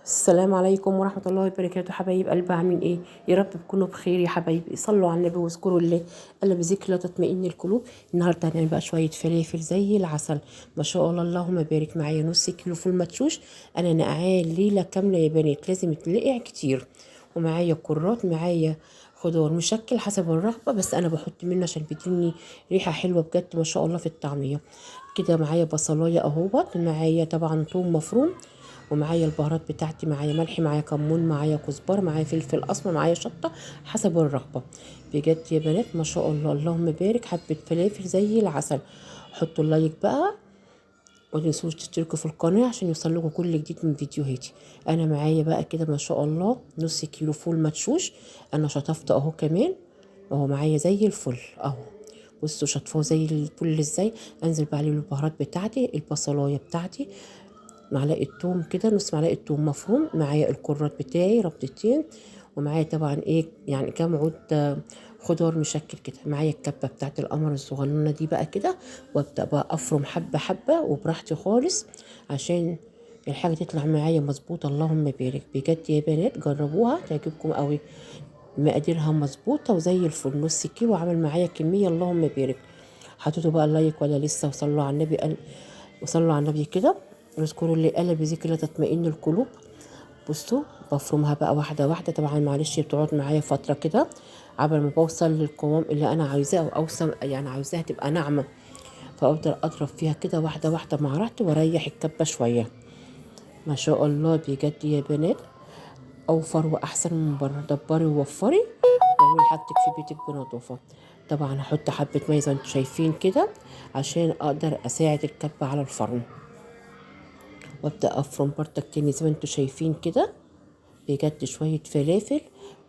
السلام عليكم ورحمة الله وبركاته. حبايب قلبي عاملين ايه؟ يا رب تكونوا بخير يا حبايبي. صلوا على النبي واذكروا الله، الا بذكر لا تطمئن القلوب. النهارده هنعمل بقى شوية فلافل زي العسل. ما شاء الله اللهم بارك. معايا نص كيلو فول مدشوش، انا نقعاه ليلة كاملة يا بنات، لازم يتنقع كتير. ومعايا كرات، معايا خضار مشكل حسب الرغبة، بس انا بحط منه عشان بيديني ريحة حلوة بجد ما شاء الله في الطعمية. كده معايا بصلاية اهوت، معايا طبعا ثوم مفروم، ومعايا البهارات بتاعتي، معايا ملح، معايا كمون، معايا كزبره، معايا فلفل اسمر، معايا شطه حسب الرغبه. بجد يا بنات ما شاء الله اللهم بارك، حبه فلافل زي العسل. حطوا اللايك بقى، ومتنسوش تشتركوا في القناه عشان يوصلكوا كل جديد من فيديوهاتي. انا معايا بقى كده ما شاء الله نص كيلو فول مدشوش، انا شطفت اهو كمان، اهو معايا زي الفل اهو. بصوا شطفوه زي الفل ازاي. انزل بقى عليه البهارات بتاعتي، البصلايه بتاعتي، معلقه توم كده، نص معلقه توم مفروم، معايا الكرات بتاعي ربطتين، ومعايا طبعا ايه يعني كام عود خضار مشكل كده، معايا الكبه بتاعت القمر الصغنونه دي بقى كده. وابدا بقى افرم حبه حبه وبراحتي خالص، عشان الحاجه تطلع معايا مظبوطه. اللهم بارك. بجد يا بنات جربوها تعجبكم قوي، مقاديرها مظبوطه وزي الفل. نص كيلو عمل معايا كميه اللهم بارك. حطيتوا بقى اللايك ولا لسه؟ وصلوا على النبي وصلوا على النبي كده. واذكروا اللي قال بذكر لا تطمئن القلوب. بصوا بفرمها بقى واحده واحده، طبعا معلش بتقعد معايا فتره كده عبر ما بوصل للقوام اللي انا عايزاه، او اوصل يعني عاوزاها تبقى ناعمه. فافضل اضرب فيها كده واحده واحده مع راحتي، واريح الكبه شويه. ما شاء الله بجد يا بنات، اوفر واحسن من بره. دبري ووفري واعملي حاجتك في بيتك بنظافه. طبعا هحط حبه ميه زي ما انتم شايفين كده، عشان اقدر اساعد الكبه على الفرن. وابدا افرم برضك تاني زي ما انتم شايفين كده. بجد شويه فلافل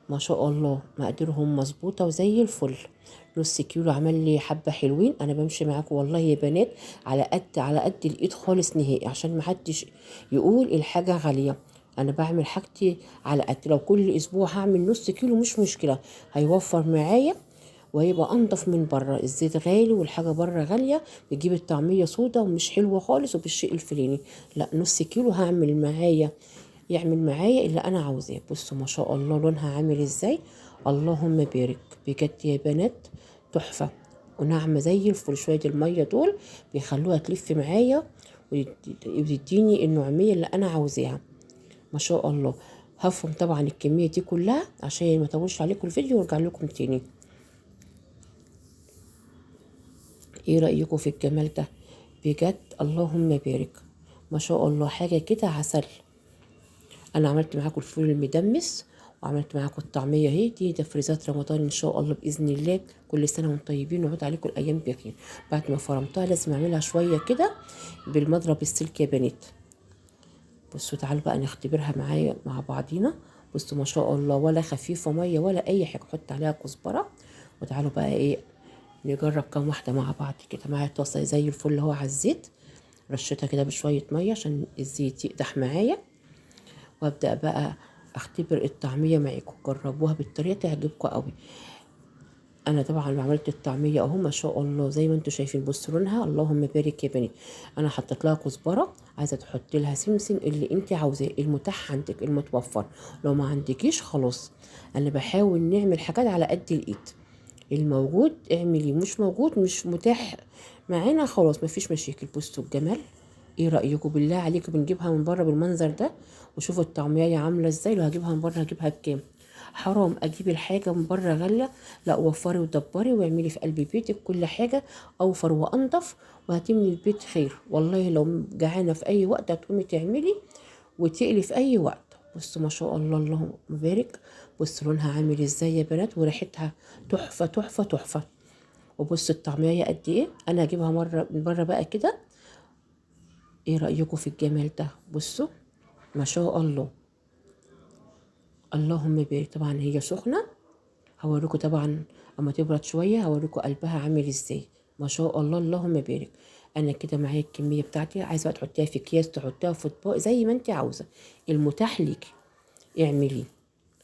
ما شاء الله مقاديرهم مظبوطه وزي الفل. نص كيلو عمل لي حبه حلوين. انا بمشي معاكم والله يا بنات على قد الايد خالص نهائي، عشان محدش يقول الحاجه غاليه. انا بعمل حاجتي على قد، لو كل اسبوع هعمل نص كيلو مش مشكله، هيوفر معايا وهيبقى انضف من بره. الزيت غالي والحاجه بره غاليه، بتجيب الطعميه سودا ومش حلوه خالص وبالشيء الفلاني. لا نص كيلو هعمل معايا، يعمل معايا اللي انا عاوزاه. بصوا ما شاء الله لونها عامل ازاي، اللهم بارك. بجد يا بنات تحفه وناعمه زي الفل. شويه الميه دول بيخلوها تلف معايا وتديني النعميه اللي انا عاوزاها. ما شاء الله. هفهم طبعا الكميه دي كلها عشان ما اطولش عليكم الفيديو وارجع لكم تاني. ايه رأيكم في الجمال ده؟ بجد اللهم بارك. ما شاء الله حاجة كده عسل. انا عملت معاكم الفول المدمس، وعملت معاكم الطعمية اهي، دي تفريزات رمضان ان شاء الله بإذن الله. كل سنة وانتم طيبين ويعود عليكم الأيام بخير. بعد ما فرمتها لازم اعملها شوية كده بالمضرب السلك يا بنات. بصوا تعالوا بقى نختبرها معايا مع بعضينا. بصوا ما شاء الله ولا خفيفة مية ولا أي حاجة. حط عليها كزبرة. وتعالوا بقى ايه نجرب كام واحدة مع بعض كده. معايا طاسة زي الفل اهو على الزيت، رشيتها كده بشوية مية عشان الزيت يقدح معايا. وابدأ بقى اختبر الطعمية معاكم، جربوها بالطريقة تعجبكم قوي. انا طبعا عملت الطعمية اهو ما شاء الله زي ما انتم شايفين. بصوا لونها اللهم بارك يا بنات. انا حطيت لها كزبرة، عايزة تحط لها سمسم اللي انت عاوزاه، المتاح عندك المتوفر. لو ما عندكيش خلاص. انا بحاول نعمل حاجات على قد الايد، الموجود اعملي، مش موجود مش متاح معانا خلاص مفيش مشاكل. بصوا الجمال. ايه رأيكم بالله عليكم بنجيبها من بره بالمنظر ده؟ وشوفوا الطعمية عاملة ازاي. لو هجيبها من بره هجيبها بكام؟ حرام اجيب الحاجة من بره غالية. لا وفري ودبري واعملي في قلب بيتك كل حاجة اوفر وانضف، وهتملي البيت خير. والله لو جعانة في اي وقت هتقومي تعملي وتقلي في اي وقت. بصوا ما شاء الله اللهم بارك. بصوا لونها عامل ازاي يا بنات، وريحتها تحفه تحفه تحفه. وبصوا الطعميه قد ايه. انا هجيبها مره من بره بقى كده. ايه رايكم في الجمال ده؟ بصوا ما شاء الله اللهم بارك. طبعا هي سخنه، هوريكم طبعا اما تبرد شويه هوريكم قلبها عامل ازاي. ما شاء الله اللهم بارك. انا كده معايا الكميه بتاعتي، عايزه بقى تحطيها في اكياس تحطيها في اطباق زي ما انت عاوزه، المتاح ليكي اعمليه.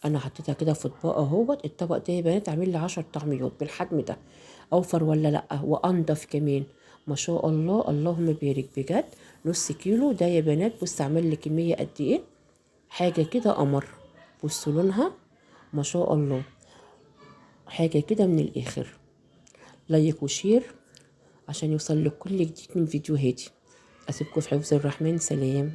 انا حطيتها كده في اطباق اهوت. الطبق ده يا بنات عامل لي 10 طعميات بالحجم ده. اوفر ولا لا؟ وانضف كمان. ما شاء الله اللهم بارك بجد. نص كيلو ده يا بنات. بص عامل لي كميه قد ايه، حاجة كده قمر. بصوا لونها ما شاء الله، حاجة كده من الآخر. لايك وشير عشان يوصل لك كل جديد من فيديوهاتي. أسيبكم في حفظ الرحمن. سلام.